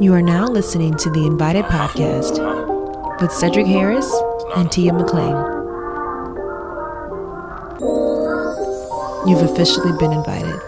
You are now listening to the Invited Podcast with Cedric Harris and Tia McLean. You've officially been invited.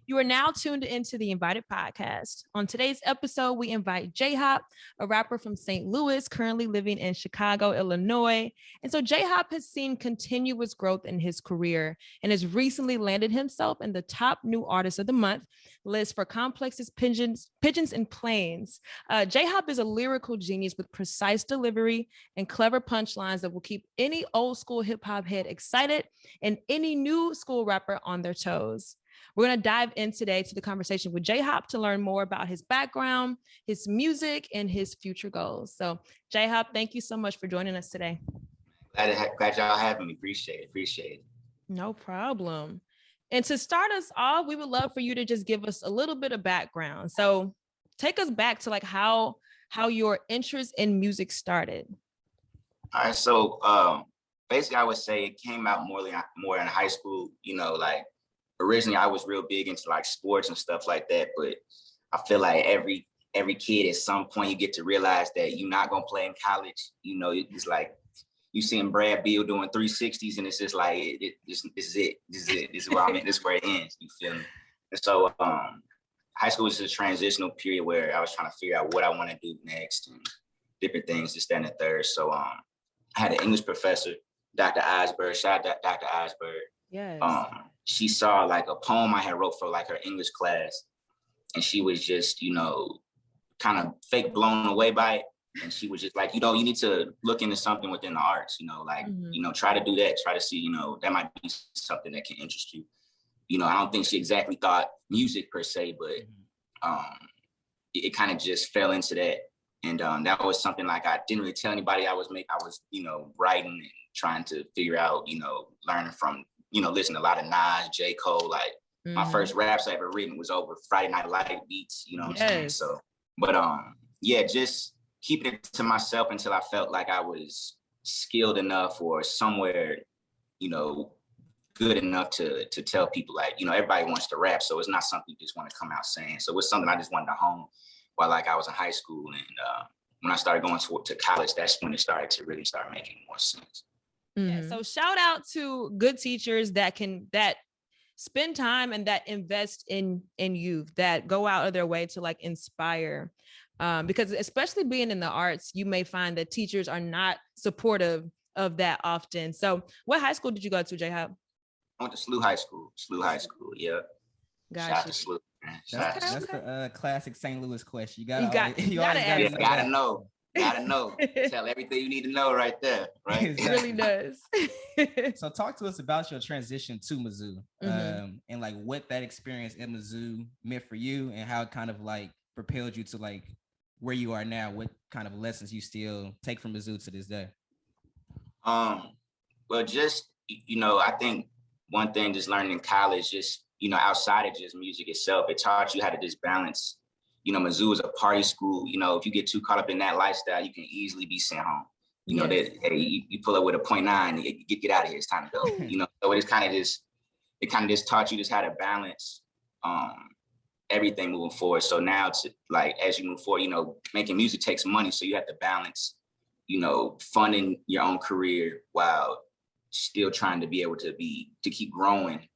You are now tuned into the Invited Podcast. On today's episode, we invite J-Hop, a rapper from St. Louis, currently living in Chicago, Illinois. And so J-Hop has seen continuous growth in his career and has recently landed himself in the top new artist of the month list for Complex's Pigeons and Planes. J-Hop is a lyrical genius with precise delivery and clever punchlines that will keep any old school hip hop head excited and any new school rapper on their toes. We're going to dive in today to the conversation with J-Hop to learn more about his background, his music, and his future goals. So, J-Hop, thank you so much for joining us today. Glad y'all having me. Appreciate it. No problem. And to start us off, we would love for you to just give us a little bit of background. So, take us back to like how your interest in music started. All right. So, basically, I would say it came out more in high school. You know, like. Originally, I was real big into like sports and stuff like that, but I feel like every kid at some point you get to realize that you're not gonna play in college. You know, it's like you seeing Brad Beal doing 360s, and it's just like this is it. This is where I'm at. This is where it ends. You feel me? And so, high school was just a transitional period where I was trying to figure out what I want to do next and different things, this, that, and the third. So, I had an English professor, Dr. Eisberg. Shout out Dr. Eisberg. Yes. She saw like a poem I had wrote for like her English class, and she was just, you know, kind of fake blown away by it. And she was just like, you know, you need to look into something within the arts, you know, like, you know, try to do that, try to see, you know, that might be something that can interest you. You know, I don't think she exactly thought music per se, but it kind of just fell into that. And that was something like I didn't really tell anybody I was, you know, writing and trying to figure out, you know, learning from, you know, listen to a lot of Nas, J. Cole. Like my first raps I ever written was over Friday Night Light beats, you know what I'm saying? So, but yeah, just keeping it to myself until I felt like I was skilled enough or somewhere, you know, good enough to tell people like, you know, everybody wants to rap. So it's not something you just want to come out saying. So it's something I just wanted to hone while like I was in high school. And when I started going to college, that's when it started to really start making more sense. Yeah, so shout out to good teachers that spend time and that invest in youth, that go out of their way to like inspire. Because especially being in the arts, you may find that teachers are not supportive of that often. So what high school did you go to, J-Hop? I went to SLU High School. Yeah. Gotcha. Shout out to SLU. That's the classic St. Louis question. You gotta know. Tell everything you need to know right there, right? It really does. So talk to us about your transition to Mizzou, and like what that experience at Mizzou meant for you and how it kind of like propelled you to like where you are now. What kind of lessons you still take from Mizzou to this day? Well, just, you know, I think one thing just learning in college, just, you know, outside of just music itself, it taught you how to just balance. You know, Mizzou is a party school. You know, if you get too caught up in that lifestyle, you can easily be sent home. You know, that hey, you pull up with a .9, get out of here. It's time to go. You know, so it kind of just taught you just how to balance everything moving forward. So now, to like as you move forward, you know, making music takes money, so you have to balance, you know, funding your own career while still trying to be able to keep growing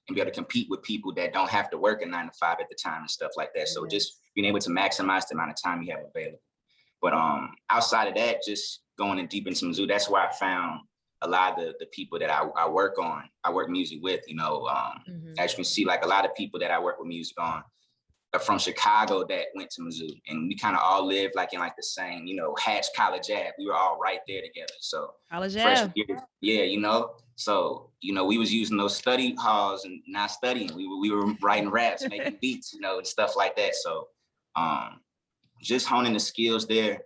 and be able to compete with people that don't have to work a 9 to 5 at the time and stuff like that. So just being able to maximize the amount of time you have available. But outside of that, just going in deep into Mizzou, that's where I found a lot of the people that I work music with, you know. As you can see, like a lot of people that I work with music on are from Chicago that went to Mizzou, and we kind of all lived like in like the same, you know, Hatch College Ave. We were all right there together. So College Ave. Yeah, you know. So, you know, we was using those study halls and not studying. We were writing raps, making beats, you know, and stuff like that. So just honing the skills there,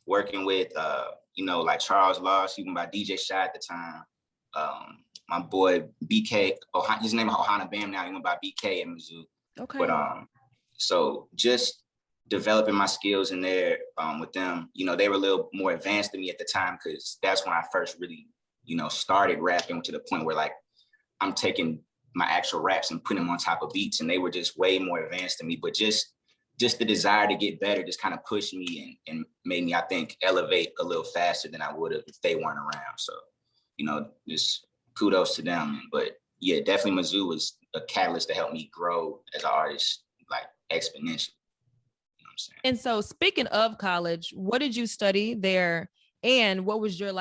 working with you know, like Charles Loss, even by DJ Shy at the time. My boy BK, his name is Ohana Bam now, he went by BK at Mizzou. Okay. But so just developing my skills in there with them. You know, they were a little more advanced than me at the time because that's when I first really, you know, started rapping to the point where like I'm taking my actual raps and putting them on top of beats, and they were just way more advanced than me. But just the desire to get better just kind of pushed me and made me, I think, elevate a little faster than I would have if they weren't around. So, just kudos to them. But yeah, definitely Mizzou was a catalyst to help me grow as an artist, like exponentially. You know what I'm saying? And so speaking of college, what did you study there? And what was your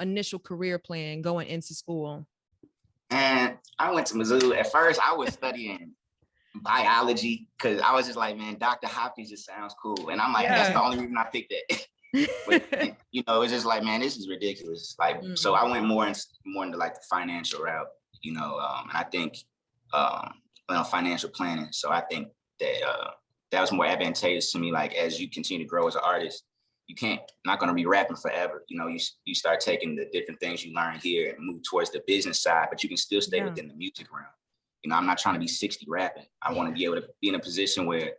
initial career plan going into school? And I went to Mizzou. At first, I was studying biology because I was just like, man, Dr. Hopkins just sounds cool. And I'm like, that's the only reason I picked that. But, it's just like, man, this is ridiculous. Like, so I went more into like the financial route, and I think financial planning. So I think that that was more advantageous to me. Like, as you continue to grow as an artist, not going to be rapping forever. You start taking the different things you learn here and move towards the business side, but you can still stay within the music realm. I'm not trying to be 60 rapping. I want to be able to be in a position where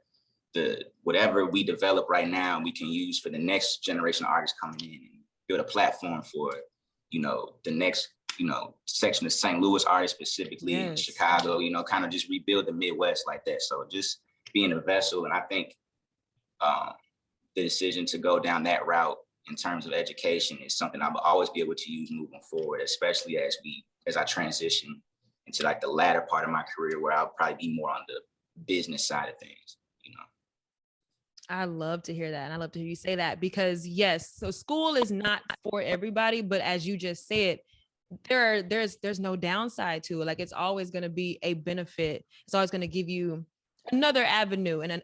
whatever we develop right now, we can use for the next generation of artists coming in and build a platform for, the next, section of St. Louis artists specifically, in Chicago, kind of just rebuild the Midwest like that. So just being a vessel. And I think the decision to go down that route in terms of education is something I'll always be able to use moving forward, especially as I transition into like the latter part of my career, where I'll probably be more on the business side of things. I love to hear that. And I love to hear you say that because yes, so school is not for everybody, but as you just said, there's no downside to it. Like, it's always going to be a benefit. It's always going to give you another avenue and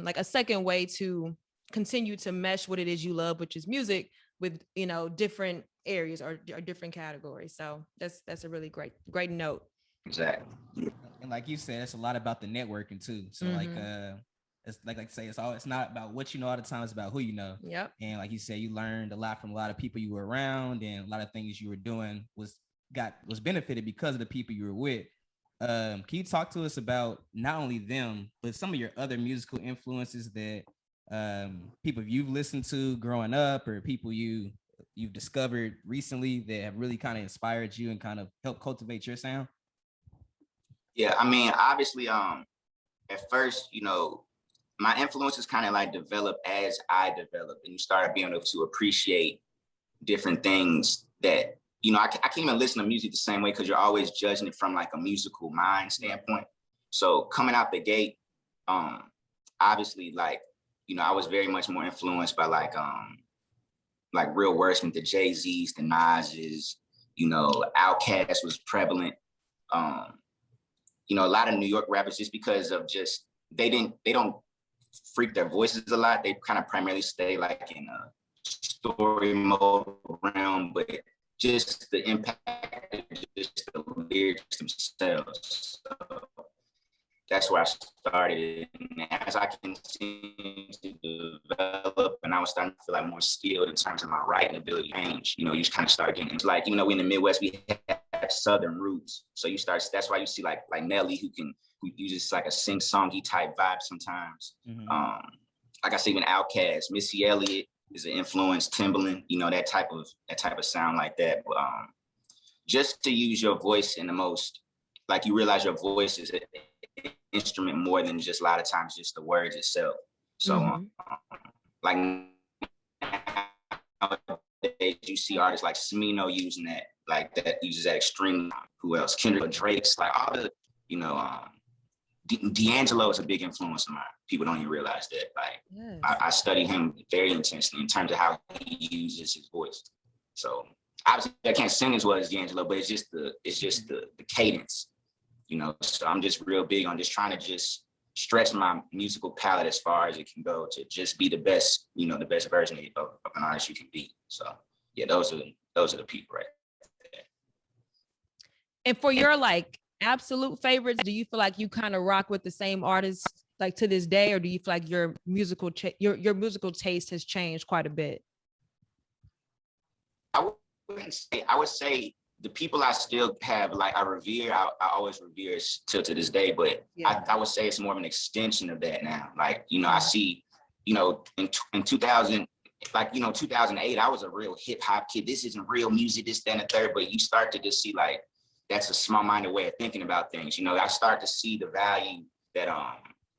like a second way to continue to mesh what it is you love, which is music, with different areas or different categories. So that's a really great note. Exactly. And like you said, it's a lot about the networking too. So it's like I say, it's not about what you know all the time, it's about who you know. Yep. And like you said, you learned a lot from a lot of people you were around, and a lot of things you were doing was benefited because of the people you were with. Can you talk to us about not only them, but some of your other musical influences that people you've listened to growing up, or people you've discovered recently that have really kind of inspired you and kind of helped cultivate your sound? Yeah, I mean, obviously, at first, my influences kind of like develop as I develop, and you start being able to appreciate different things that, I can't even listen to music the same way because you're always judging it from like a musical mind standpoint. So coming out the gate, obviously, like, I was very much more influenced by like real wordsmith, the Jay-Z's, the Nas's, Outkast was prevalent. A lot of New York rappers, just because of they don't freak their voices a lot. They kind of primarily stay like in a story mode realm, but just the impact of just the lyrics themselves. So that's where I started. And as I continued to develop, and I was starting to feel like more skilled in terms of my writing ability change, you just kind of start getting into like, we in the Midwest, we have Southern roots. So that's why you see like Nelly, who uses like a sing-songy type vibe sometimes. Like I said, even Outkast, Missy Elliott is an influence, Timbaland, that type of sound like that. But just to use your voice in the most, like, you realize your voice is an instrument more than just a lot of times just the words itself. So like nowadays you see artists like Smino using that, uses that extreme. Who else? Kendrick, Drake's, like all the, D'Angelo is a big influence of mine. People don't even realize that. Like, I study him very intensely in terms of how he uses his voice. So obviously I can't sing as well as D'Angelo, but it's just the cadence, So I'm just real big on just trying to just stretch my musical palette as far as it can go to just be the best, the best version of an artist you can be. So yeah, those are the people right there. And for your like absolute favorites, do you feel like you kind of rock with the same artists like to this day, or do you feel like your musical taste has changed quite a bit? I would say the people I still have, like, I revere, I always revere till to this day, but I would say it's more of an extension of that now. Like, I see, in 2000, like, 2008, I was a real hip hop kid. This isn't real music, this, that, and the third, but you start to just see like that's a small-minded way of thinking about things. You know, I start to see the value that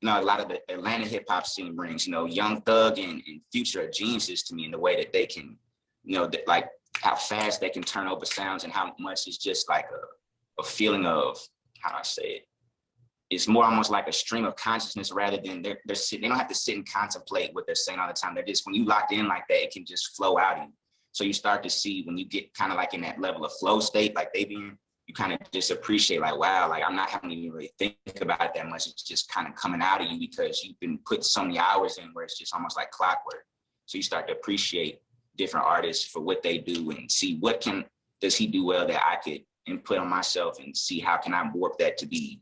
you know, a lot of the Atlanta hip hop scene brings. You know, Young Thug and Future are geniuses to me in the way that they can, you know, like how fast they can turn over sounds and how much it's just like a feeling of, how do I say it? It's more almost like a stream of consciousness rather than they're sitting, they don't have to sit and contemplate what they're saying all the time. They're just, when you locked in like that, it can just flow out of you. So you start to see when you get kind of like in that level of flow state, like they be in, you kind of just appreciate like, wow, like I'm not having to even really think about it that much. It's just kind of coming out of you because you've been putting so many hours in where it's just almost like clockwork. So you start to appreciate different artists for what they do and see what does he do well that I could input on myself and see how can I warp that to be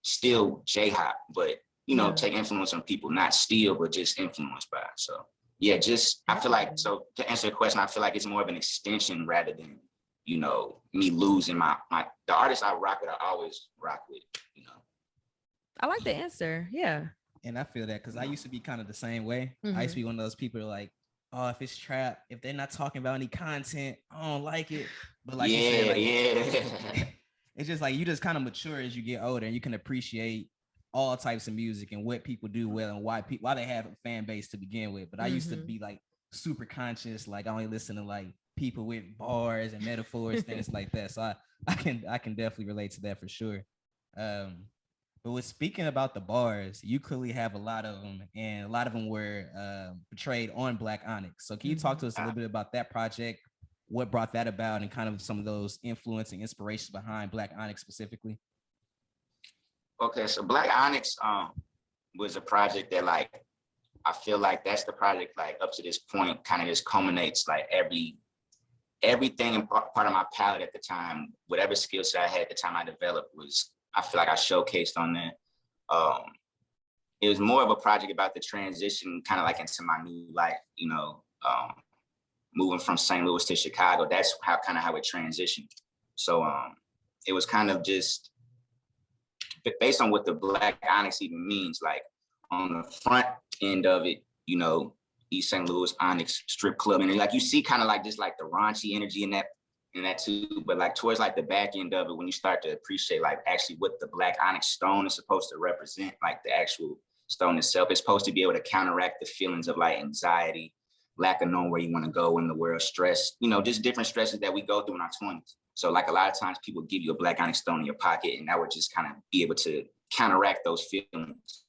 still J-Hop, but, you know, take influence on people, not steal, but just influenced by. So yeah, just, I feel like, so to answer the question, I feel like it's more of an extension rather than, you know, me losing the artists I rock with, I always rock with, you know. I like the answer. Yeah. And I feel that because I used to be kind of the same way. I used to be one of those people who are like, oh, if it's trap, if they're not talking about any content, I don't like it. But like you said, like, it's just like you just kind of mature as you get older and you can appreciate all types of music and what people do well and why they have a fan base to begin with. But I used to be like super conscious, like I only listen to like people with bars and metaphors, things like that. So I can definitely relate to that for sure. But with speaking about the bars, you clearly have a lot of them, and a lot of them were portrayed on Black Onyx. So can you talk to us a little bit about that project, what brought that about, and kind of some of those influence and inspirations behind Black Onyx specifically? Okay, so Black Onyx was a project that, like, I feel like that's the project, like, up to this point kind of just culminates like everything and part of my palette at the time, whatever skill set I had at the time I developed was, I feel like I showcased on that. It was more of a project about the transition kind of like into my new life, you know, moving from St. Louis to Chicago. That's how it transitioned. So it was kind of just based on what the Black Onyx even means, like on the front end of it, you know, East St. Louis Onyx strip club. And like you see kind of like just like the raunchy energy in that too, but like towards like the back end of it, when you start to appreciate like actually what the Black Onyx stone is supposed to represent, like the actual stone itself is supposed to be able to counteract the feelings of like anxiety, lack of knowing where you want to go in the world, stress, you know, just different stresses that we go through in our 20s. So like a lot of times people give you a Black Onyx stone in your pocket and that would just kind of be able to counteract those feelings.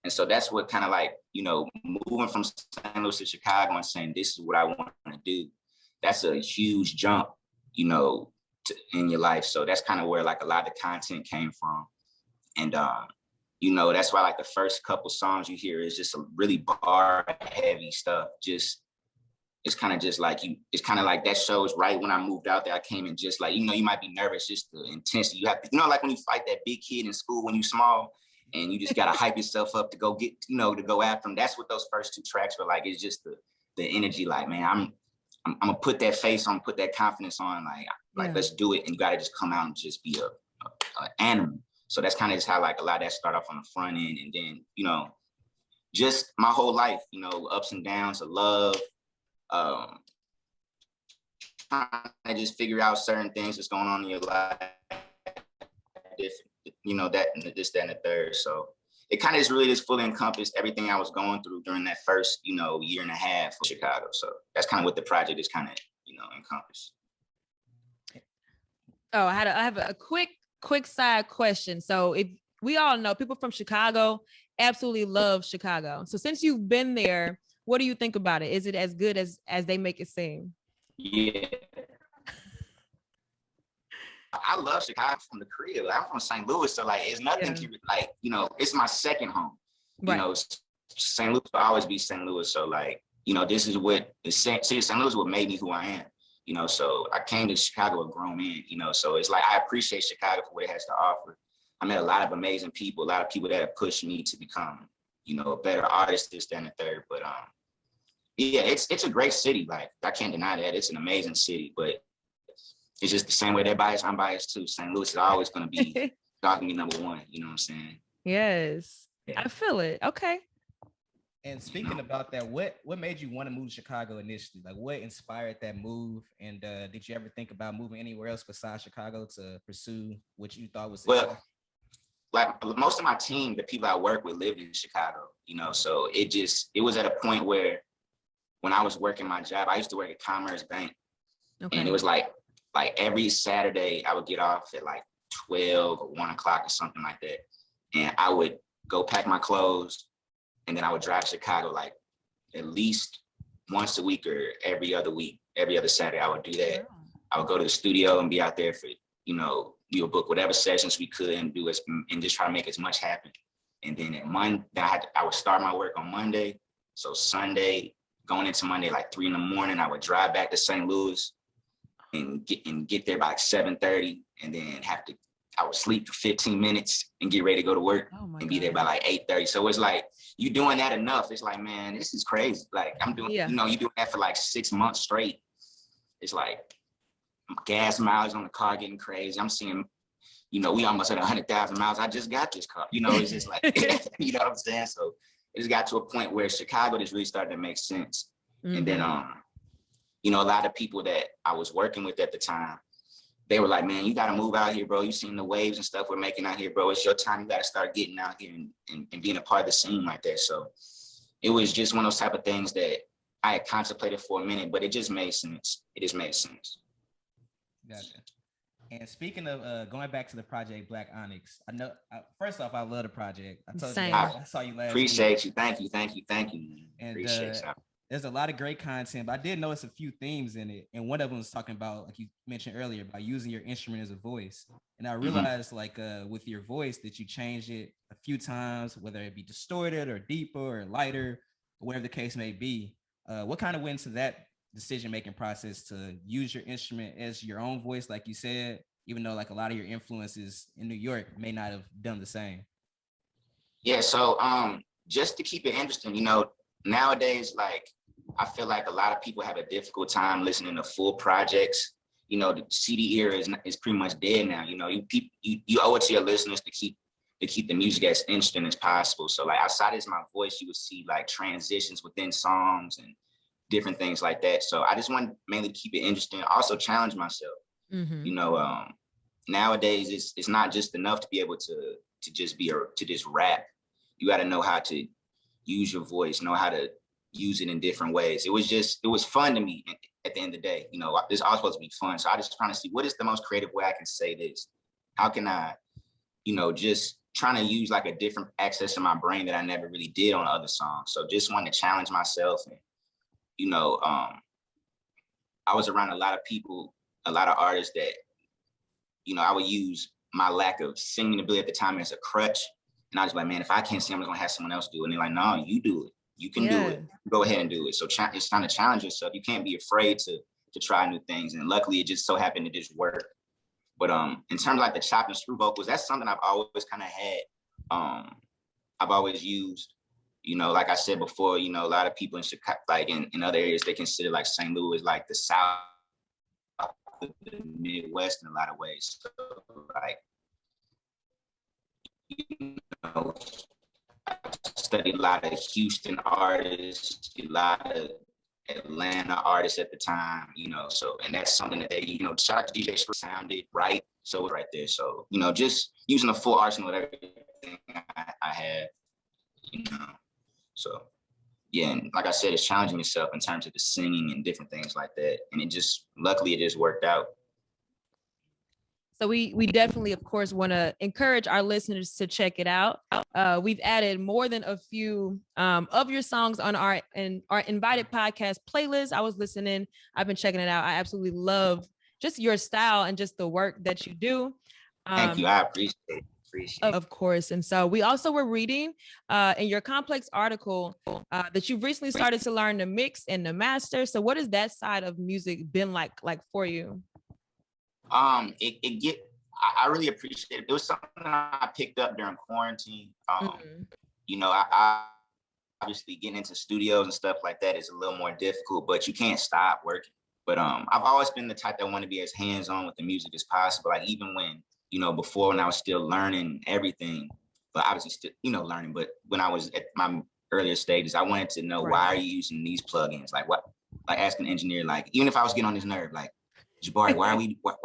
And so that's what kind of like, you know, moving from St. Louis to Chicago and saying, this is what I want to do. That's a huge jump, you know, in your life. So that's kind of where like a lot of the content came from. And, you know, that's why like the first couple songs you hear is just a really bar heavy stuff. Just, it's kind of just like it's kind of like that shows right when I moved out there, I came in just like, you know, you might be nervous, just the intensity. You have to, you know, like when you fight that big kid in school when you small and you just got to hype yourself up to go get, you know, to go after them. That's what those first two tracks were like. It's just the energy, like, man, I'm gonna put that face on, put that confidence on, like let's do it. And you gotta just come out and just be a animal. So that's kind of just how like a lot of that start off on the front end. And then, you know, just my whole life, you know, ups and downs of love, trying to just figure out certain things that's going on in your life, you know, that and this, that, and the third. So it kind of just really just fully encompassed everything I was going through during that first, you know, year and a half of Chicago. So that's kind of what the project is kind of, you know, encompassed. Oh, I have a quick side question. So if we all know people from Chicago absolutely love Chicago. So since you've been there, what do you think about it? Is it as good as they make it seem? Yeah. I love Chicago from the crib. I'm from St. Louis, so like it's nothing like, you know, it's my second home. You know, St. Louis will always be St. Louis. So like, you know, this is what the city of St. Louis what made me who I am. You know, so I came to Chicago a grown man, you know, so it's like I appreciate Chicago for what it has to offer. I met a lot of amazing people, a lot of people that have pushed me to become, you know, a better artist, this, that, and the third. But yeah, it's a great city. Like I can't deny that. It's an amazing city, but it's just the same way they're biased, I'm biased too. St. Louis is always going to be talking me number one. You know what I'm saying? Yes, yeah. I feel it. Okay. And speaking about that, what made you want to move to Chicago initially? Like, what inspired that move? And did you ever think about moving anywhere else besides Chicago to pursue what you thought was success? Well, like most of my team, the people I work with lived in Chicago, you know, so it was at a point where when I was working my job, I used to work at Commerce Bank. Okay. And it was like every Saturday I would get off at like 12 or 1 o'clock or something like that. And I would go pack my clothes and then I would drive to Chicago like at least once a week or every other week, every other Saturday I would do that. Wow. I would go to the studio and be out there for, you know, we would book whatever sessions we could and do it and just try to make as much happen. And then at Monday, I would start my work on Monday. So Sunday, going into Monday, like 3 a.m, I would drive back to St. Louis and get there by like 7:30, and then I would sleep for 15 minutes and get ready to go to work and be there by like 8:30. So it's like, you doing that enough. It's like, man, this is crazy. Like I'm doing, you know, you doing that for like 6 months straight. It's like gas mileage on the car getting crazy. I'm seeing, you know, we almost at 100,000 miles. I just got this car. You know, it's just like, you know what I'm saying? So it just got to a point where Chicago just really started to make sense. Mm-hmm. And then, you know, a lot of people that I was working with at the time, they were like, man, you got to move out here, bro. You seen the waves and stuff we're making out here, bro. It's your time. You got to start getting out here and being a part of the scene like that. So it was just one of those type of things that I had contemplated for a minute, but it just made sense. It just made sense. Gotcha. And speaking of going back to the project Black Onyx, I know first off, I love the project. I told you I saw you last Appreciate week. You. Thank you. And appreciate there's a lot of great content, but I did notice a few themes in it. And one of them was talking about, like you mentioned earlier, about using your instrument as a voice. And I realized like with your voice that you changed it a few times, whether it be distorted or deeper or lighter, or whatever the case may be. What kind of went into that decision-making process to use your instrument as your own voice, like you said, even though like a lot of your influences in New York may not have done the same? Yeah, so just to keep it interesting, you know, nowadays, like I feel like a lot of people have a difficult time listening to full projects. You know, the CD era is pretty much dead now. You know, you owe it to your listeners to keep the music as interesting as possible. So like outside of my voice, you would see like transitions within songs and different things like that. So I just want mainly to keep it interesting, also challenge myself. Mm-hmm. You know, nowadays it's not just enough to be able to just rap. You got to know how to use your voice, know how to use it in different ways. It was fun to me at the end of the day. You know, this all supposed to be fun. So I just trying to see what is the most creative way I can say this. How can I, you know, just trying to use like a different access in my brain that I never really did on other songs. So just wanted to challenge myself. And, you know, I was around a lot of people, a lot of artists that, you know, I would use my lack of singing ability at the time as a crutch. And I was like, man, if I can't sing, I'm just gonna have someone else do it. And they're like, no, you do it. You can do it. Go ahead and do it. So it's time to challenge yourself. You can't be afraid to try new things. And luckily, it just so happened to just work. But in terms of like the chop and screw vocals, that's something I've always kind of had. I've always used. You know, like I said before, you know, a lot of people in Chicago, like in other areas, they consider like St. Louis like the South of the Midwest in a lot of ways. So like, you know, I studied a lot of Houston artists, a lot of Atlanta artists at the time, you know, so, and that's something that they, you know, shout out to DJ sounded right. So right there. So, you know, just using a full arsenal of everything I had, you know. So, yeah, and like I said, it's challenging yourself in terms of the singing and different things like that. And luckily it just worked out. So we definitely, of course, want to encourage our listeners to check it out. We've added more than a few of your songs on our Invited podcast playlist. I was listening. I've been checking it out. I absolutely love just your style and just the work that you do. Thank you. I appreciate it. Of course. And so we also were reading in your complex article that you've recently started to learn to mix and to master. So what has that side of music been like for you? I really appreciate it. It was something I picked up during quarantine. You know, I obviously getting into studios and stuff like that is a little more difficult, but you can't stop working. But I've always been the type that want to be as hands-on with the music as possible. Like even when, you know, before when I was still learning everything, but obviously still, you know, learning. But when I was at my earlier stages. I wanted to know why are you using these plugins? Like what? Like asking the engineer, like even if I was getting on his nerve, like Jabari, why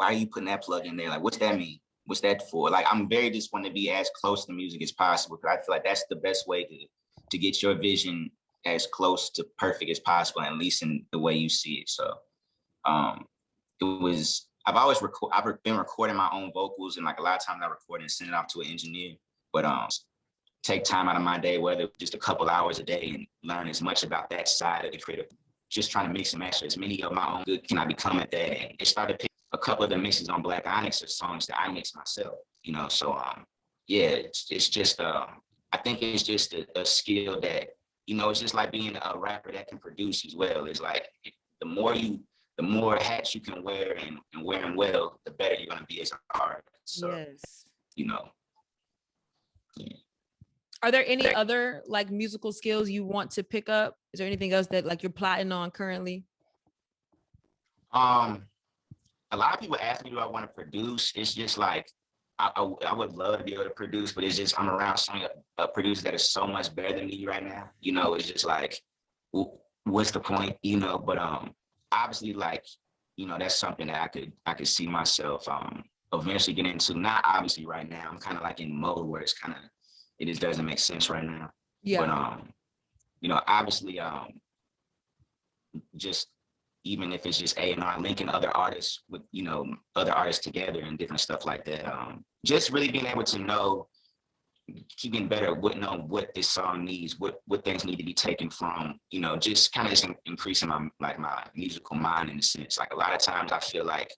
are you putting that plug in there? Like what's that mean? What's that for? Like I'm very just want to be as close to music as possible because I feel like that's the best way to get your vision as close to perfect as possible, at least in the way you see it. So it was, I've been recording my own vocals, and like a lot of times I record and send it off to an engineer, but take time out of my day, whether just a couple hours a day, and learn as much about that side of the creative, just trying to mix and match as many of my own good can I become at that. And it started picking a couple of the mixes on Black Onyx are songs that I mix myself, you know? So yeah, it's just, I think it's just a skill that, you know, it's just like being a rapper that can produce as well. It's like the more hats you can wear and wear them well, the better you're gonna be as an artist. So, yes. you know. Yeah. Are there any other like musical skills you want to pick up? Is there anything else that like you're plotting on currently? A lot of people ask me, do I want to produce? It's just like, I would love to be able to produce, but it's just, I'm around some producers that are so much better than me right now. You know, it's just like, what's the point? You know, but obviously, like, you know, that's something that I could see myself eventually get into. Not obviously right now. I'm kind of like in mode where it's kind of, it just doesn't make sense right now. Yeah. But you know, obviously, just even if it's just A&R, linking other artists with, you know, other artists together and different stuff like that. Just really being able to know, keep getting better at knowing what this song needs, what things need to be taken from, you know, just kind of just increasing my musical mind in a sense. Like a lot of times I feel like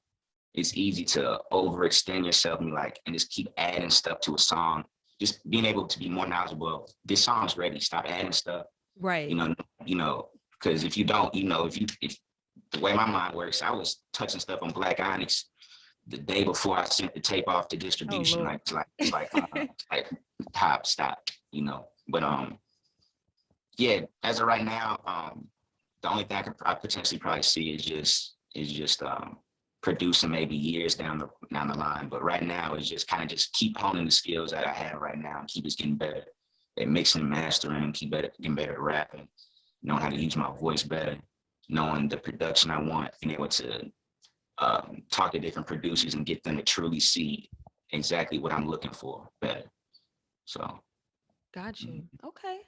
it's easy to overextend yourself and just keep adding stuff to a song. Just being able to be more knowledgeable of this song's ready, stop adding stuff. Right. You know, because if you don't, you know, if the way my mind works, I was touching stuff on Black Onyx the day before I sent the tape off to distribution. Like stop, you know. But yeah, as of right now, the only thing I potentially probably see is just producing maybe years down the line. But right now it's just kind of just keep honing the skills that I have right now and keep just getting better at mixing and mastering, getting better at rapping, knowing how to use my voice better, knowing the production I want, being able to talk to different producers and get them to truly see exactly what I'm looking for better. So. Got you. Okay.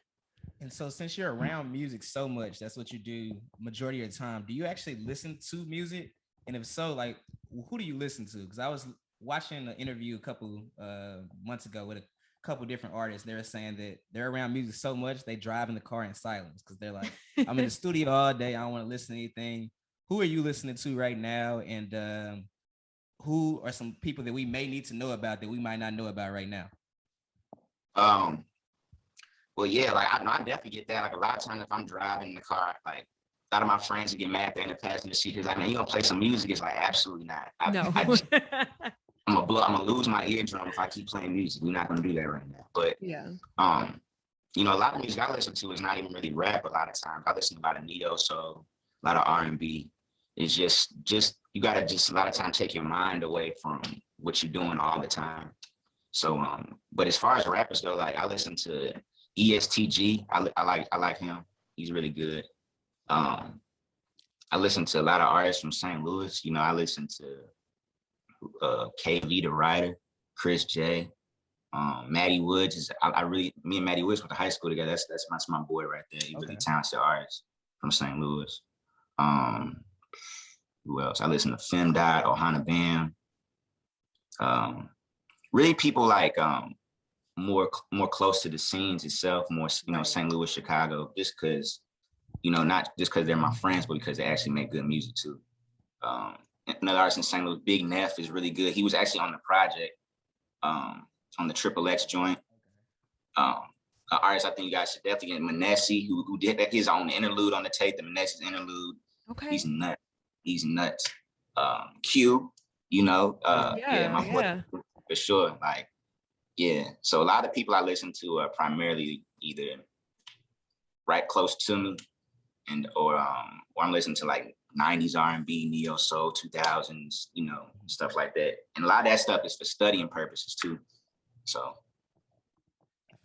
And so since you're around music so much, that's what you do majority of the time. Do you actually listen to music? And if so, like, who do you listen to? Because I was watching an interview a couple months ago with a couple different artists. They were saying that they're around music so much they drive in the car in silence because they're like, I'm in the studio all day. I don't want to listen to anything. Who are you listening to right now? And who are some people that we may need to know about that we might not know about right now? Well, yeah, like I definitely get that. Like a lot of times if I'm driving in the car, like a lot of my friends would get mad there in the passenger seat because like, man, you gonna play some music? It's like, absolutely not. I'm gonna lose my eardrum if I keep playing music. We're not gonna do that right now. But yeah, you know, a lot of music I listen to is not even really rap. A lot of times I listen to a lot of neo soul, a lot of R&B. It's just you gotta just a lot of times take your mind away from what you're doing all the time. So but as far as rappers go, like I listen to ESTG. I like him. He's really good. I listen to a lot of artists from St. Louis. You know, I listen to KV the Writer, Chris J, Matty Woods is me and Matty Woods went to high school together. That's my boy right there. He's really talented artist from St. Louis. Who else? I listen to Femdot, Ohana Bam. Really people like more close to the scenes itself, more, you know, St. Louis, Chicago, just because, you know, not just because they're my friends, but because they actually make good music too. Another artist in St. Louis, Big Neff, is really good. He was actually on the project, on the Triple X joint. An artist I think you guys should definitely get, Manessi, who did his own interlude on the tape, the Manessi's interlude. Okay. He's nuts. Q, you know, my boy, for sure. Like, yeah. So a lot of people I listen to are primarily either right close to me, or I'm listening to like 90s R&B, neo soul, 2000s, you know, stuff like that. And a lot of that stuff is for studying purposes too. So.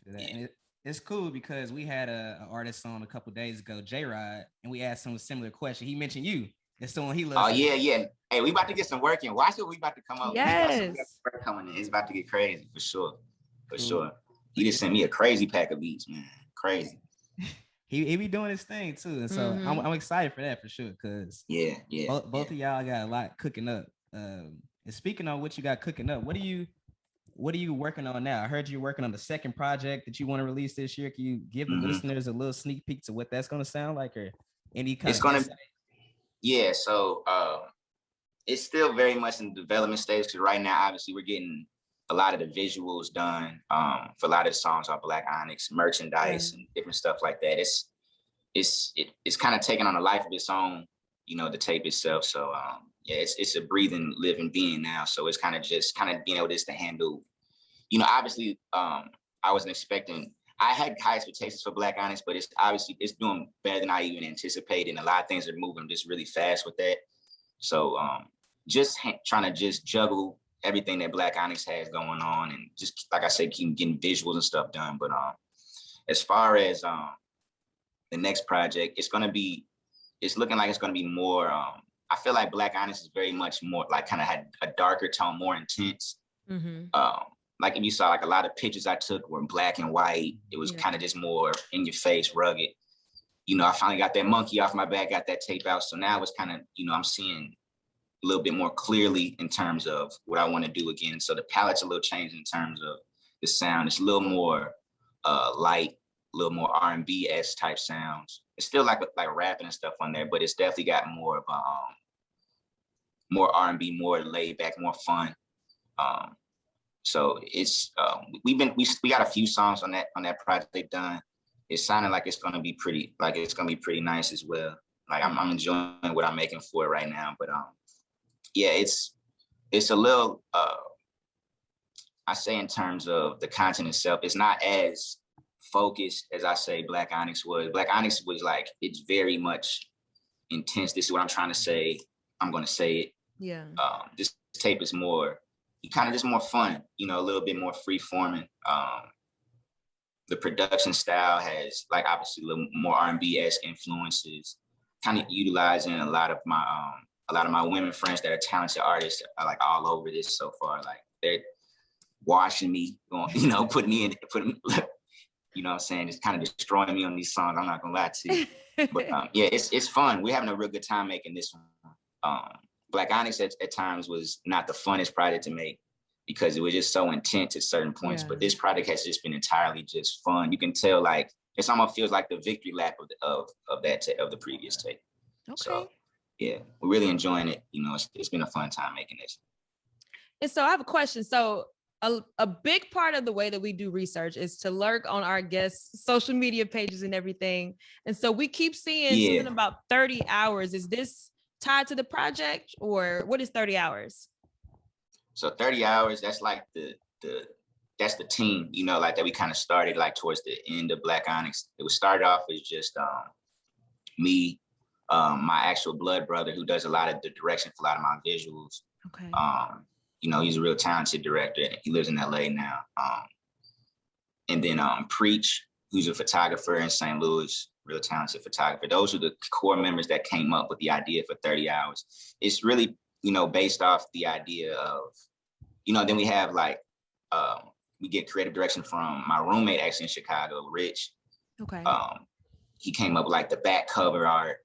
Yeah. And it's cool because we had an artist on a couple days ago, J-Rod, and we asked him a similar question. He mentioned you as someone he loves. Oh yeah. Hey, we about to get some work in. Watch what we about to come up. Yes. We got some work coming in. It's about to get crazy for sure. For Cool. sure. He just sent me a crazy pack of beats, man. Crazy. He be doing his thing too, and so I'm excited for that for sure. Cause both of y'all got a lot cooking up. And speaking on what you got cooking up, what are you working on now? I heard you're working on the second project that you want to release this year. Can you give the listeners a little sneak peek to what that's going to sound like, or any kind it's of? Gonna, yeah. So it's still very much in the development stage because right now, obviously, we're getting a lot of the visuals done for a lot of the songs on Black Onyx, merchandise and different stuff like that. It's kind of taking on a life of its own, the tape itself. So it's a breathing, living being now. So it's kind of being able to handle, obviously I wasn't expecting. I had high expectations for Black Onyx, but it's doing better than I even anticipated. And a lot of things are moving just really fast with that. So trying to just juggle everything that Black Onyx has going on, and just like I said, keep getting visuals and stuff done. But as far as the next project, it's looking like it's gonna be more. I feel like Black Onyx is very much more like kind of had a darker tone, more intense. Like if you saw like a lot of pictures I took were black and white, it was kind of just more in your face, rugged. I finally got that monkey off my back, got that tape out. So now it's kind of, I'm seeing a little bit more clearly in terms of what I want to do again. So the palette's a little changed in terms of the sound. It's a little more light, a little more R&B-esque type sounds. It's still like rapping and stuff on there, but it's definitely got more of a more R&B, more laid back, more fun. So it's we got a few songs on that project done. It's sounding like it's gonna be pretty nice as well. Like I'm enjoying what I'm making for it right now. But it's a little I say in terms of the content itself, it's not as focused as I say Black Onyx was. Black Onyx was like, it's very much intense. This is what I'm trying to say. I'm gonna say it. Yeah. This tape is more kind of just more fun, a little bit more free forming. The production style has like obviously a little more R&B-esque influences, kind of utilizing a lot of my women friends that are talented artists are like all over this so far. Like they're washing me, putting me, what I'm saying, just kind of destroying me on these songs. I'm not gonna lie to you. But it's fun. We're having a real good time making this one. Black Onyx at times was not the funnest project to make because it was just so intense at certain points. But this project has just been entirely just fun. You can tell like it almost feels like the victory lap of the previous tape. Okay. So yeah, we're really enjoying it. It's been a fun time making this. And so I have a question. So a big part of the way that we do research is to lurk on our guests' social media pages and everything. And so we keep seeing something about 30 hours. Is this tied to the project, or what is 30 hours? So 30 hours, that's like that's the team, like that we kind of started like towards the end of Black Onyx. It was started off as just me, my actual blood brother who does a lot of the direction for a lot of my visuals. Okay. He's a real talented director. He lives in LA now. And then Preach, who's a photographer in St. Louis, real talented photographer. Those are the core members that came up with the idea for 30 hours. It's really, based off the idea of, then we have like, we get creative direction from my roommate actually in Chicago, Rich. Okay. He came up with like the back cover art,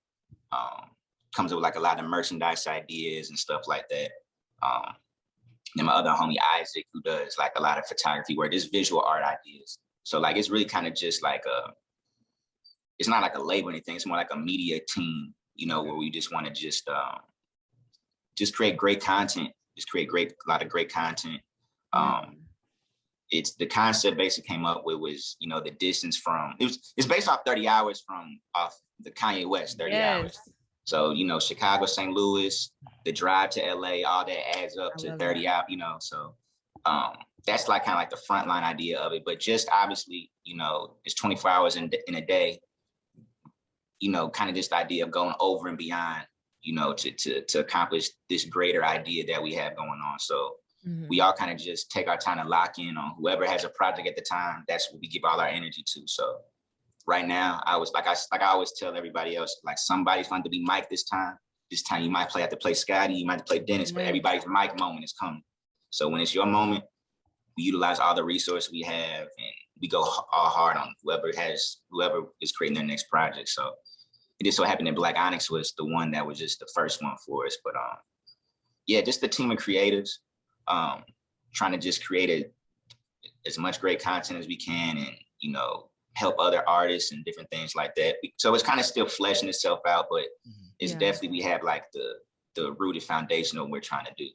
comes up with like a lot of merchandise ideas and stuff like that. Then my other homie, Isaac, who does like a lot of photography work, just visual art ideas. So like, it's really kind of just like it's not like a label or anything. It's more like a media team, where we just want to just create great content, a lot of great content. It's the concept basically came up with was, the distance from, it's based off 30 hours off the Kanye West 30 hours. So, Chicago, St. Louis, the drive to LA, all that adds up to 30 hours, so that's like kind of like the frontline idea of it. But just obviously, it's 24 hours in a day, kind of just the idea of going over and beyond, to accomplish this greater idea that we have going on. So we all kind of just take our time to lock in on whoever has a project at the time. That's what we give all our energy to. So right now, I always tell everybody else, like, somebody's going to be Mike this time. This time you might have to play Scotty, you might have to play Dennis, but everybody's Mike moment is coming. So when it's your moment, we utilize all the resources we have, and we go all hard on whoever is creating their next project. So it just so happened that Black Onyx was the one that was just the first one for us. But yeah, just the team of creatives, trying to just create as much great content as we can, and, you know, help other artists and different things like that. So it's kind of still fleshing itself out, but it's definitely, we have like the rooted foundation of what we're trying to do.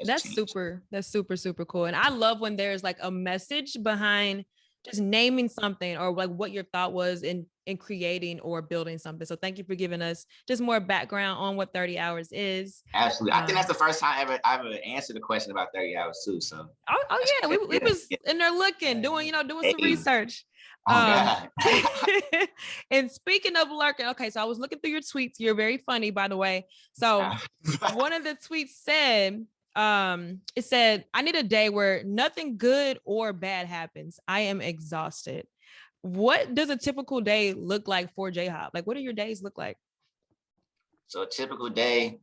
That's super cool. And I love when there's like a message behind just naming something, or like what your thought was in creating or building something. So thank you for giving us just more background on what 30 hours is. Absolutely. I think that's the first time I ever answered a question about 30 hours too. So yeah, we was in there looking, doing some research. God. And speaking of lurking, okay, so I was looking through your tweets. You're very funny, by the way. So one of the tweets said, it said, I need a day where nothing good or bad happens. I am exhausted. What does a typical day look like for J-Hop? Like, what do your days look like? So a typical day,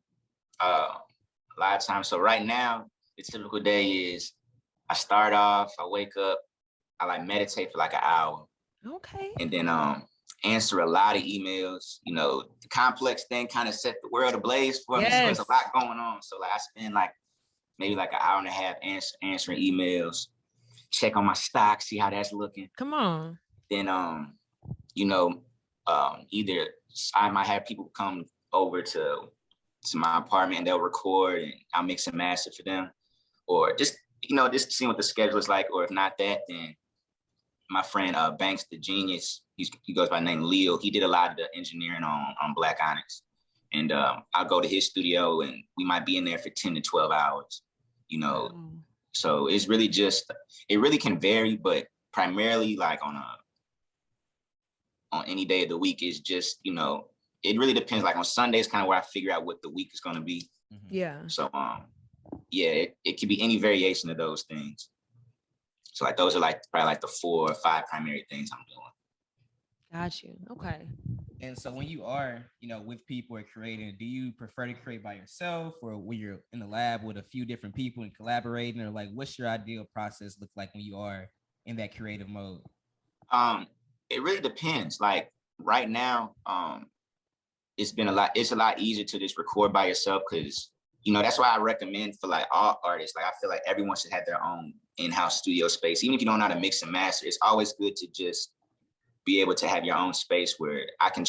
a lot of times. So right now, the typical day is I start off, I wake up, I like meditate for like an hour. Okay. And then answer a lot of emails. You know, the complex thing kind of set the world ablaze for me. So there's a lot going on. So like I spend like maybe like an hour and a half answering emails, check on my stock, see how that's looking. Come on. Then you know, either I might have people come over to my apartment and they'll record and I'll mix and master for them, or just, you know, just seeing what the schedule is like. Or if not that, then my friend Banks the Genius, he goes by the name Leo. He did a lot of the engineering on Black Onyx, and I'll go to his studio and we might be in there for 10 to 12 hours, you know. So it's really just, it really can vary, but primarily like on any day of the week is just, you know, it really depends. Like on Sundays, kind of where I figure out what the week is going to be. Yeah. So yeah, it could be any variation of those things. So like those are like probably like the 4 or 5 primary things I'm doing. Got you. Okay. And so when you are, you know, with people or creating, do you prefer to create by yourself, or when you're in the lab with a few different people and collaborating, or like what's your ideal process look like when you are in that creative mode? It really depends. Like right now, it's a lot easier to just record by yourself, because, you know, that's why I recommend for like all artists. Like I feel like everyone should have their own in-house studio space. Even if you don't know how to mix and master, it's always good to just be able to have your own space where I can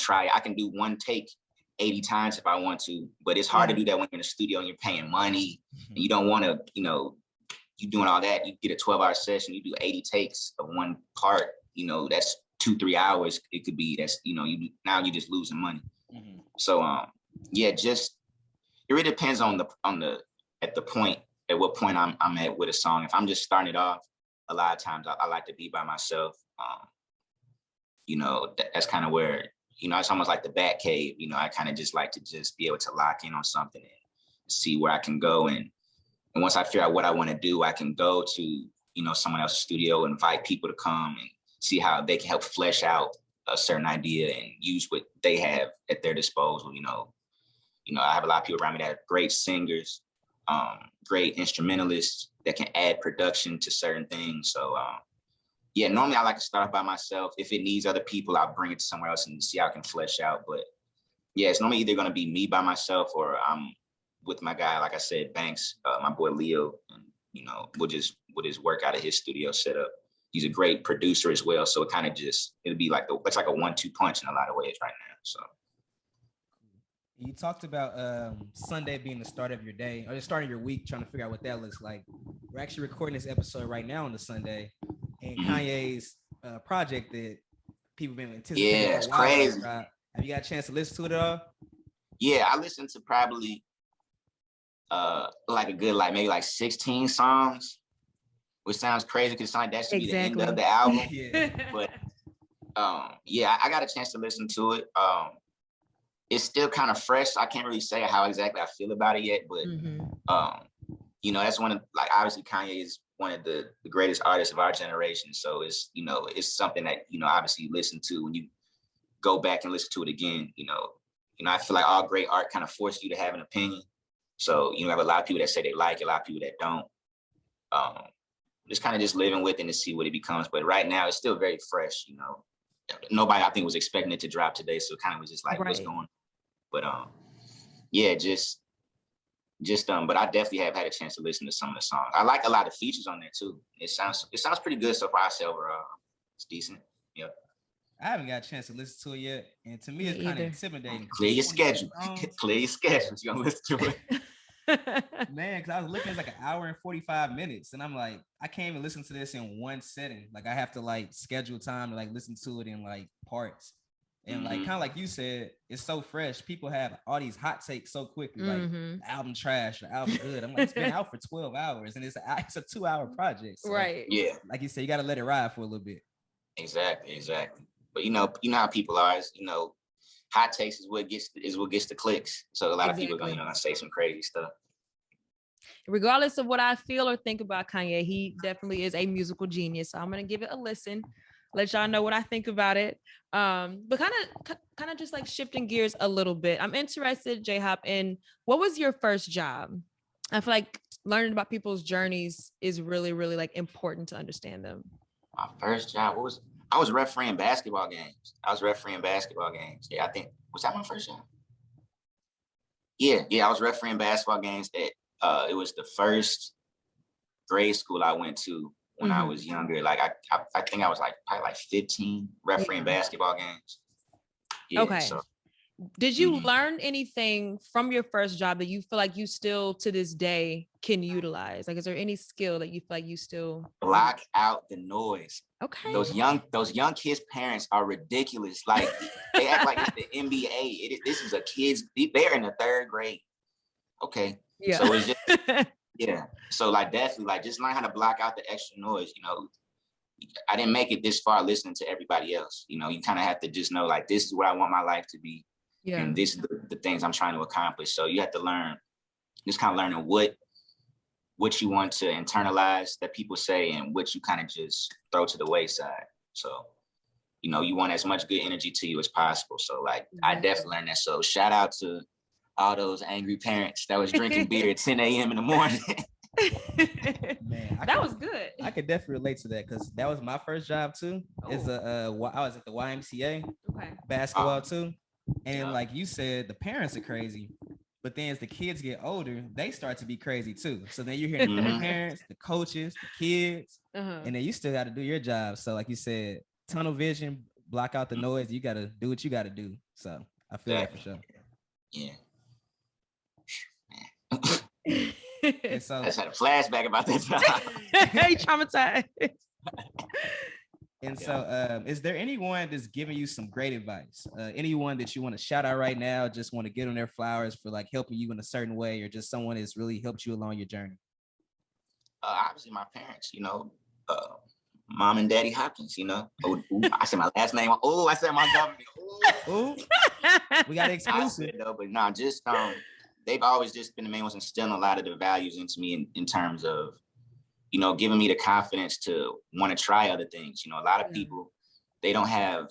do one take 80 times if I want to, but it's hard to do that when you're in a studio and you're paying money and you don't want to, you know, you doing all that. You get a 12-hour session, you do 80 takes of one part, you know, that's 2-3 hours. It could be, that's, you know, now you're just losing money. So yeah, just it really depends on at what point I'm at with a song. If I'm just starting it off, a lot of times I like to be by myself. You know, that's kind of where, you know, it's almost like the bat cave. You know, I kind of just like to just be able to lock in on something and see where I can go. And once I figure out what I want to do, I can go to, you know, someone else's studio, invite people to come and see how they can help flesh out a certain idea and use what they have at their disposal. You know, I have a lot of people around me that are great singers, great instrumentalists that can add production to certain things. So yeah, normally I like to start off by myself. If it needs other people, I'll bring it to somewhere else and see how I can flesh out. But yeah, it's normally either going to be me by myself, or I'm with my guy, like I said, Banks, my boy Leo, and, you know, we'll just work out of his studio setup. He's a great producer as well. So it kind of just, it'll be like it's like a 1-2 punch in a lot of ways right now. So. You talked about Sunday being the start of your day, or the start of your week, trying to figure out what that looks like. We're actually recording this episode right now on the Sunday, and Kanye's project that people have been anticipating. Yeah, it's crazy. Have you got a chance to listen to it at all? Yeah, I listened to probably like a good, like maybe like 16 songs, which sounds crazy because like that should be the end of the album. Yeah. But yeah, I got a chance to listen to it. It's still kind of fresh. So I can't really say how exactly I feel about it yet, but you know, that's one of, like, obviously Kanye is one of the greatest artists of our generation. So it's, you know, it's something that, you know, obviously you listen to when you go back and listen to it again. You know, I feel like all great art kind of forces you to have an opinion. So, you know, I have a lot of people that say they like it, a lot of people that don't. Just kind of just living with it to see what it becomes. But right now it's still very fresh, you know. Nobody, I think, was expecting it to drop today. So it kind of was just like, what's going on? But yeah, but I definitely have had a chance to listen to some of the songs. I like a lot of features on there too. It sounds pretty good so far. I say overall, it's decent. Yep. I haven't got a chance to listen to it yet, and to me, it's kind of intimidating. Clear your schedule. Clear your schedule. You're gonna listen to it. Man, because I was looking, it's like an hour and 45 minutes, and I'm like, I can't even listen to this in one setting. Like, I have to like schedule time to like listen to it in like parts. And like kind of like you said, it's so fresh. People have all these hot takes so quickly, like the album trash, the album good. I'm like, it's been out for 12 hours, and it's a 2-hour project. So, right. Yeah. Like you said, you got to let it ride for a little bit. Exactly. But you know how people are. You know, hot takes is what gets the clicks. So a lot of people are gonna say some crazy stuff. Regardless of what I feel or think about Kanye, he definitely is a musical genius. So I'm gonna give it a listen. Let y'all know what I think about it. But kind of just like shifting gears a little bit. I'm interested, J-Hop, in what was your first job? I feel like learning about people's journeys is really, really like important to understand them. My first job, I was refereeing basketball games. Yeah, I think, was that my first job? Yeah, I was refereeing basketball games at, it was the first grade school I went to when I was younger. Like, I think I was like probably like 15 refereeing basketball games. Yeah, okay. So, did you learn anything from your first job that you feel like you still to this day can utilize? Like, is there any skill that you feel like you still block out the noise? Okay. Those young kids' parents are ridiculous. Like, they act like it's the NBA. This is a kid's. They're in the 3rd grade. Okay. Yeah. So it's just yeah. So like definitely like just learn how to block out the extra noise. You know, I didn't make it this far listening to everybody else. You know, you kind of have to just know like this is what I want my life to be. Yeah. And this is the things I'm trying to accomplish. So you have to learn, just kind of learning what you want to internalize that people say and what you kind of just throw to the wayside. So, you know, you want as much good energy to you as possible. So like, I definitely learned that. So shout out to all those angry parents that was drinking beer at 10 a.m. in the morning. Man, that was good. I could definitely relate to that because that was my first job too. It's I was at the YMCA basketball too. And like you said, the parents are crazy, but then as the kids get older, they start to be crazy too. So then you're hearing from the parents, the coaches, the kids, and then you still got to do your job. So like you said, tunnel vision, block out the noise. You got to do what you got to do. So I feel that for sure. Yeah. And so I just had a flashback about that job. Hey, traumatized. And so is there anyone that's giving you some great advice? Anyone that you want to shout out right now, just want to get on their flowers for like helping you in a certain way, or just someone that's really helped you along your journey? Obviously my parents, you know, Mom and Daddy Hopkins, you know. I said my last name. I said my government. We got exclusive. Though, but no, just they've always just been the main ones instilling a lot of the values into me in terms of, you know, giving me the confidence to want to try other things. You know, a lot of people have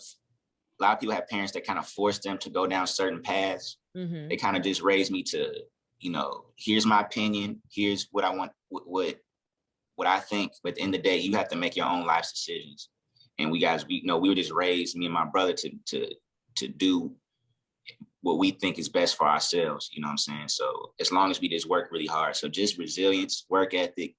parents that kind of force them to go down certain paths. They kind of just raised me to, you know, here's my opinion. Here's what I want, what I think. But at the end of the day, you have to make your own life's decisions. And we were just raised, me and my brother, to do what we think is best for ourselves. You know what I'm saying? So as long as we just work really hard. So just resilience, work ethic,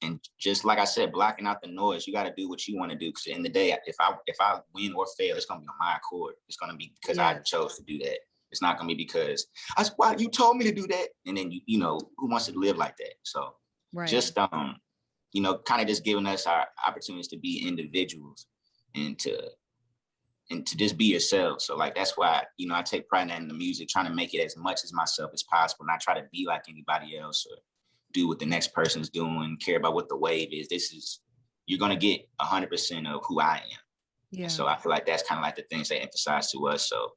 and just like I said, blocking out the noise. You got to do what you want to do. Because in the day, if I win or fail, it's gonna be on my accord. It's gonna be because I chose to do that. It's not gonna be because why you told me to do that. And then you know, who wants to live like that? So just you know, kind of just giving us our opportunities to be individuals and to just be yourself. So like that's why, you know, I take pride in the music, trying to make it as much as myself as possible, not try to be like anybody else or do what the next person's doing, care about what the wave is. You're going to get 100% of who I am. Yeah. And so I feel like that's kind of like the things they emphasize to us. So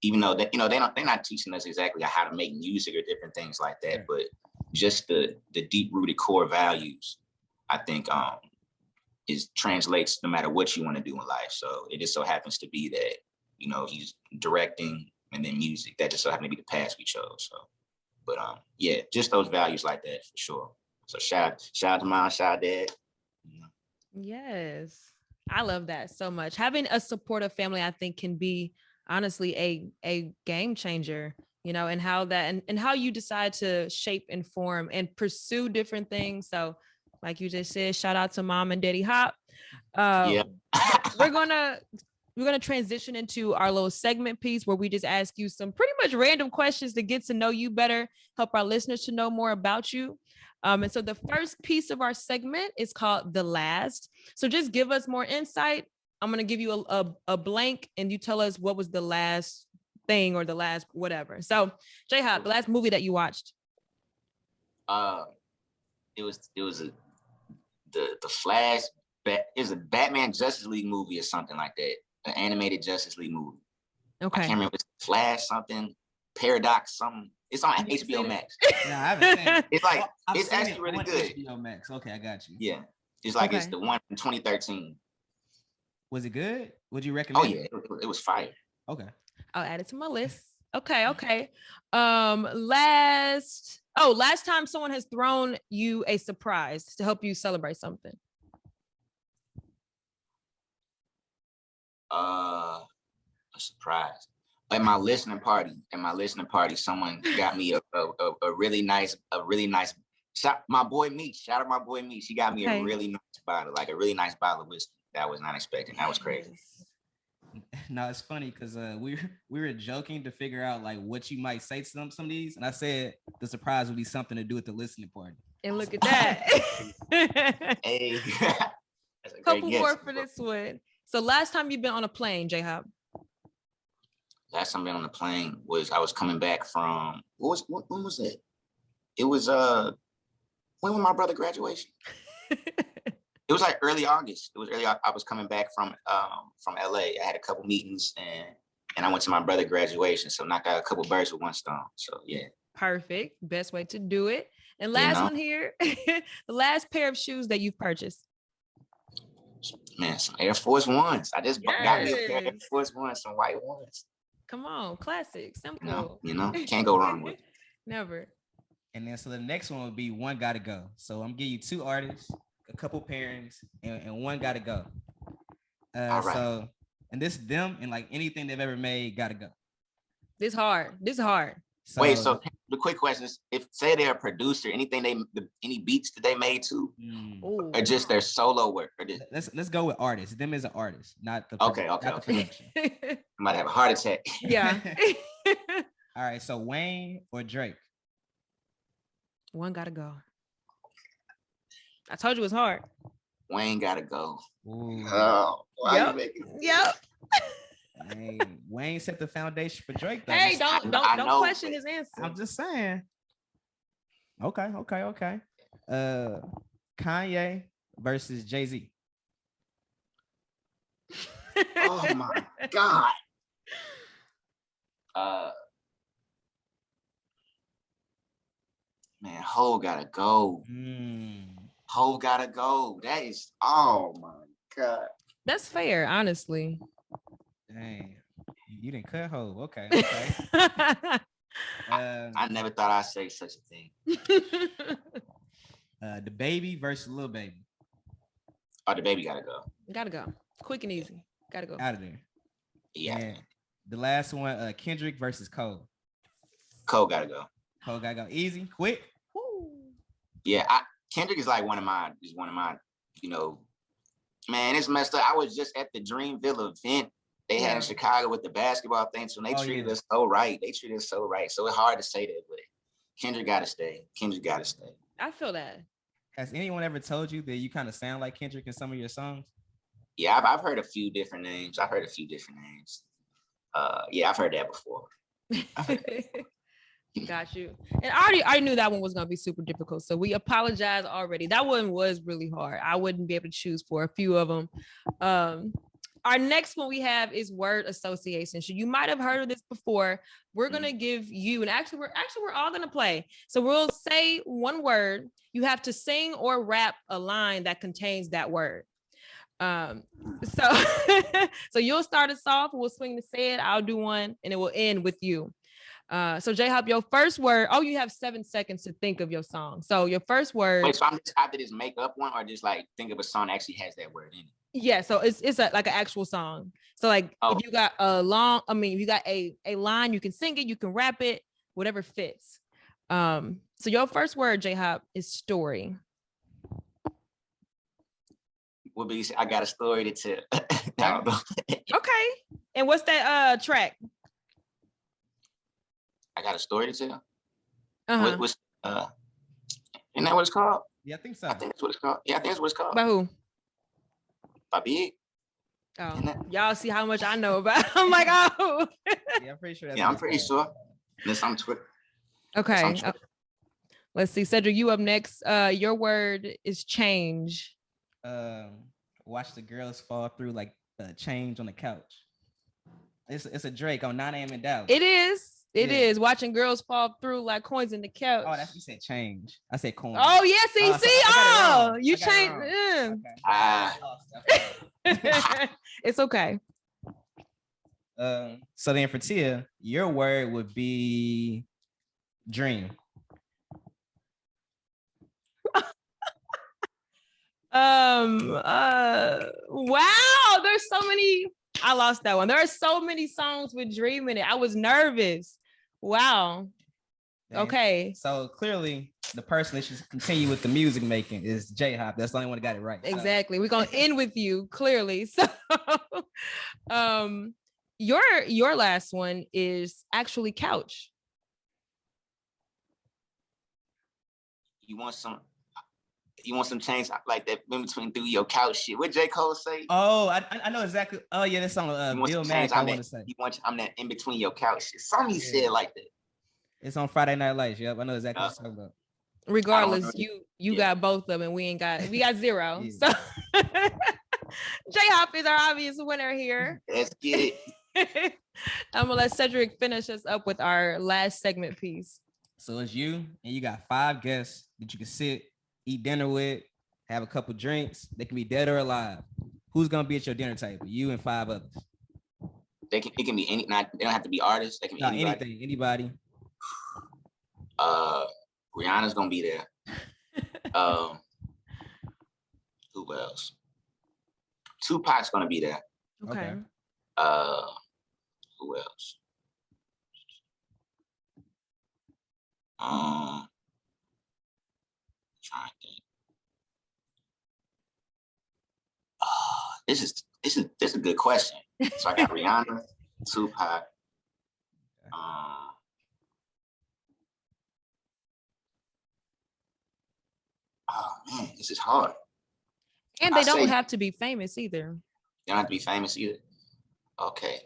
even though that, they're not teaching us exactly how to make music or different things like that, but just the deep rooted core values, I think translates no matter what you want to do in life. So it just so happens to be that, he's directing and then music. That just so happened to be the path we chose. So, but yeah, just those values like that for sure. So shout out to mom, shout out dad. Yes. I love that so much. Having a supportive family, I think, can be honestly a game changer, and how that and how you decide to shape and form and pursue different things. So like you just said, shout out to mom and daddy Hop. Yeah. we're gonna transition into our little segment piece where we just ask you some pretty much random questions to get to know you better, help our listeners to know more about you. And so the first piece of our segment is called The Last. So just give us more insight. I'm going to give you a blank and you tell us what was the last thing or the last whatever. So J-Hop, the last movie that you watched. It was the Flash. It was a Batman Justice League movie or something like that. An animated Justice League movie. Okay. I can't remember. It's Flash something, Paradox something. It's on HBO Max. No, I haven't seen it. It's like it's actually really good. HBO Max. Okay, I got you. Yeah, it's like it's the one from 2013. Was it good? Would you recommend? Oh yeah, it was fire. Okay, I'll add it to my list. Okay. Last time someone has thrown you a surprise to help you celebrate something. A surprise. At my listening party, someone got me a really nice my boy Meech. Shout out my boy Meech. He got me a really nice bottle, like a really nice bottle of whiskey. That was not expecting. That was crazy. No, it's funny because we were joking to figure out like what you might say to some of these, and I said the surprise would be something to do with the listening party. And look at that. Hey, that's a couple more for this one. So last time you've been on a plane, J-Hop? Last time I've been on a plane was I was coming back from when was it? It was when was my brother's graduation? It was like early August. It was early. I was coming back from LA. I had a couple meetings and I went to my brother's graduation. So knocked out a couple birds with one stone. So yeah. Perfect. Best way to do it. And last one here, the last pair of shoes that you've purchased. Man, some Air Force Ones. I just got me a pair of Air Force Ones, some white ones. Come on, classic, simple. Can't go wrong with it. Never. And then so the next one would be One Gotta Go. So I'm giving you two artists, a couple pairings, and one gotta go. All right. So, and this them and like anything they've ever made gotta go. This hard. So, wait, so the quick question is, if say they're a producer, any beats that they made too, or just their solo work? Or let's go with artists. Them as an artist, not the okay. I might have a heart attack. Yeah. All right, so Wayne or Drake? One gotta go. I told you it's hard. Wayne gotta go. Ooh. Oh, why you making it? Yep. Hey, Wayne set the foundation for Drake. Though. Hey, don't question his answer. I'm just saying. Okay. Kanye versus Jay-Z. Oh my God. Man, Ho gotta go. Ho gotta go. That is, oh my God. That's fair, honestly. Dang, you didn't cut Ho. Okay. I never thought I'd say such a thing. The Baby versus Lil Baby. Oh, the Baby gotta go. Gotta go. Quick and easy. Gotta go. Out of there. Yeah. And the last one, Kendrick versus Cole. Cole gotta go. Cole gotta go. Easy, quick. Woo. Yeah, Kendrick is like one of my, man, it's messed up. I was just at the Dreamville event they had in Chicago with the basketball thing, so they treated us so right. So it's hard to say that, but Kendrick gotta stay. I feel that. Has anyone ever told you that you kind of sound like Kendrick in some of your songs? Yeah, I've heard a few different names. Yeah, I've heard that before. Got you. And I knew that one was gonna be super difficult, so we apologize already. That one was really hard. I wouldn't be able to choose for a few of them. Our next one we have is word association. So you might have heard of this before. We're gonna give you, and actually we're all gonna play. So we'll say one word. You have to sing or rap a line that contains that word. So so you'll start us off. We'll swing the say it. I'll do one, and it will end with you. So J-Hop, your first word. Oh, you have 7 seconds to think of your song. So your first word. Wait, so I'm just after this make up one, or just like think of a song that actually has that word in it? Yeah, so it's like an actual song. So like if you got if you got a line, you can sing it, you can rap it, whatever fits. So your first word, J-Hop, is story. Will be I got a story to tell. Okay. And what's that track? I got a story to tell. Uh-huh. What's isn't that what it's called? Yeah, I think so. I think that's what it's called. Yeah, I think that's what it's called. By who? By Big. Oh, y'all see how much I know about. I'm like, oh. Yeah, I'm pretty sure. I'm pretty sure. Unless I'm Twitter. Okay. Let's see, Cedric, you up next. Your word is change. Watch the girls fall through like change on the couch. It's a Drake on 9 a.m. in Dallas. It is. It is watching girls fall through like coins in the couch. Oh, that's you said change. I said coin. Oh yeah, see, you changed. Okay. It's okay. So then for Tia, your word would be dream. Wow, there's so many. I lost that one. There are so many songs with dream in it. I was nervous. Wow. Okay. So clearly the person that should continue with the music making is J-Hop. That's the only one that got it right. Exactly. We're gonna end with you, clearly. So your last one is actually couch. You want some change like that in between through your couch shit. What J. Cole say? Oh, I know exactly. Oh yeah, that's on Bill Mack. I want to say. I'm that in between your couch shit. Somebody said like that. It's on Friday Night Lights. Yep, I know exactly what you're talking about. Regardless, you got both of them, and we got zero. Yeah. So J-Hop is our obvious winner here. Let's get it. I'm gonna let Cedric finish us up with our last segment piece. So it's you, and you got 5 guests that you can sit, eat dinner with, have a couple drinks. They can be dead or alive. Who's gonna be at your dinner table? You and 5 others. It can be any. They don't have to be artists. They can be anything, anybody. Rihanna's gonna be there. Who else? Tupac's gonna be there. Okay. Who else? Trying to think. This is a good question. So I got Rihanna, Tupac. Oh man, this is hard. And they don't have to be famous either. They don't have to be famous either. Okay.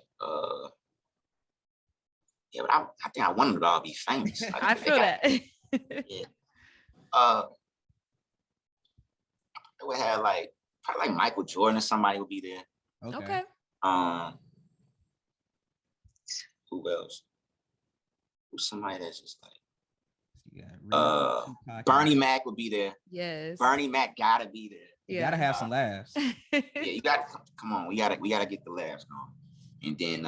Yeah, but I think I want them to all be famous. I feel that. Yeah. It would have probably Michael Jordan or somebody would be there. Okay. Who else? Who's somebody that's just like Tupac, Bernie Mac would be there. Yes. Bernie Mac gotta be there. You gotta have some laughs. Yeah, you gotta come on. We gotta get the laughs going. And then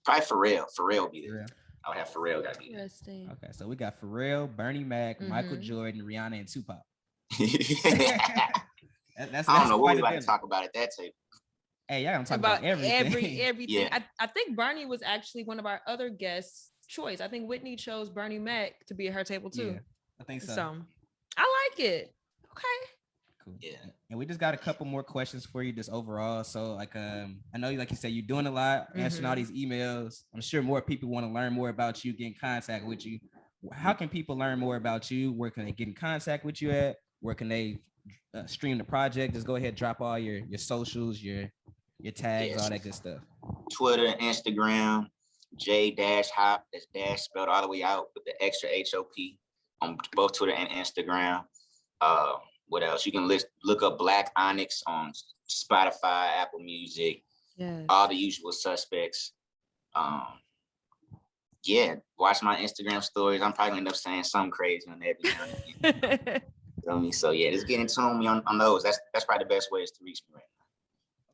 probably Pharrell will be there. Yeah. I would have Pharrell gotta be there. Okay, so we got Pharrell, Bernie Mac, Michael Jordan, Rihanna, and Tupac. That's I don't know what we like to talk about at that table. Hey, y'all gonna talk about everything. Everything. Yeah. I think Bernie was actually one of our other guests' choice. I think Whitney chose Bernie Mac to be at her table too. Yeah, I think so. So I like it. Okay. Cool. Yeah. And we just got a couple more questions for you just overall. So I know like you said, you're doing a lot, answering all these emails. I'm sure more people want to learn more about you, get in contact with you. How can people learn more about you? Where can they get in contact with you at? Where can they stream the project? Just go ahead, drop all your socials, your tags, all that good stuff. Twitter, Instagram, J-Hop. That's dash spelled all the way out with the extra HOP on both Twitter and Instagram. what else? You can look up Black Onyx on Spotify, Apple Music, all the usual suspects. Yeah, watch my Instagram stories. I'm probably gonna end up saying something crazy on every now and again. You know what I mean? So yeah, just get in tune with me on those. That's probably the best way is to reach me right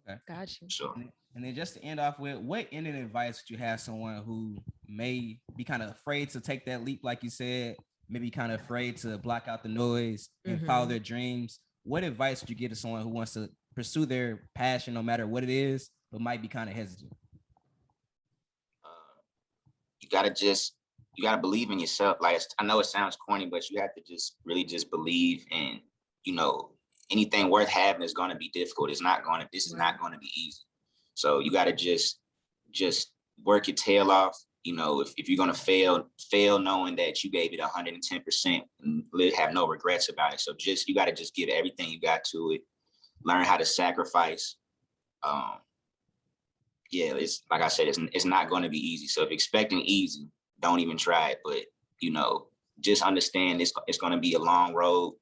now. Okay. Gotcha. Sure. And then just to end off with, what ending advice would you have someone who may be kind of afraid to take that leap, like you said, maybe kind of afraid to block out the noise and follow their dreams? What advice would you give to someone who wants to pursue their passion, no matter what it is, but might be kind of hesitant? You gotta believe in yourself. Like, I know it sounds corny, but you have to just really just believe. And anything worth having is going to be difficult. This is not going to be easy. So you got to just work your tail off. If you're going to fail knowing that you gave it 110% and have no regrets about it. So you got to just give everything you got to it. Learn how to sacrifice. It's like I said, it's not going to be easy. So if you're expecting easy, don't even try it. But just understand it's going to be a long road.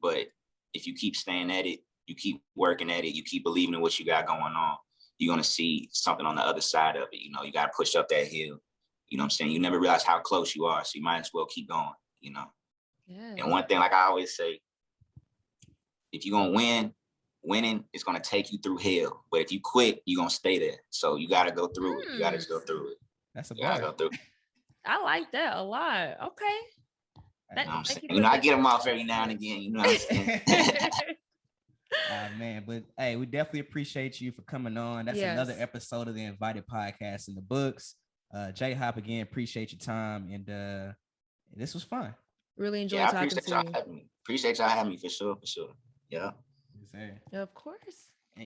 But if you keep staying at it, you keep working at it, you keep believing in what you got going on, you're going to see something on the other side of it. You got to push up that hill. You know what I'm saying? You never realize how close you are. So you might as well keep going. Yes. And one thing, like I always say, if you're going to win, winning is going to take you through hell. But if you quit, you're going to stay there. So you got to go through it. You got to go through it. That's a bar. Go through it. I like that a lot. Okay. I get them off every now and again. You know what I'm saying? Man, but hey, we definitely appreciate you for coming on. That's another episode of the Invited Podcast in the books. J-Hop, again, appreciate your time, and this was fun. Really enjoyed talking to you. Appreciate y'all having me for sure. Yeah. Yes, sir. Of course.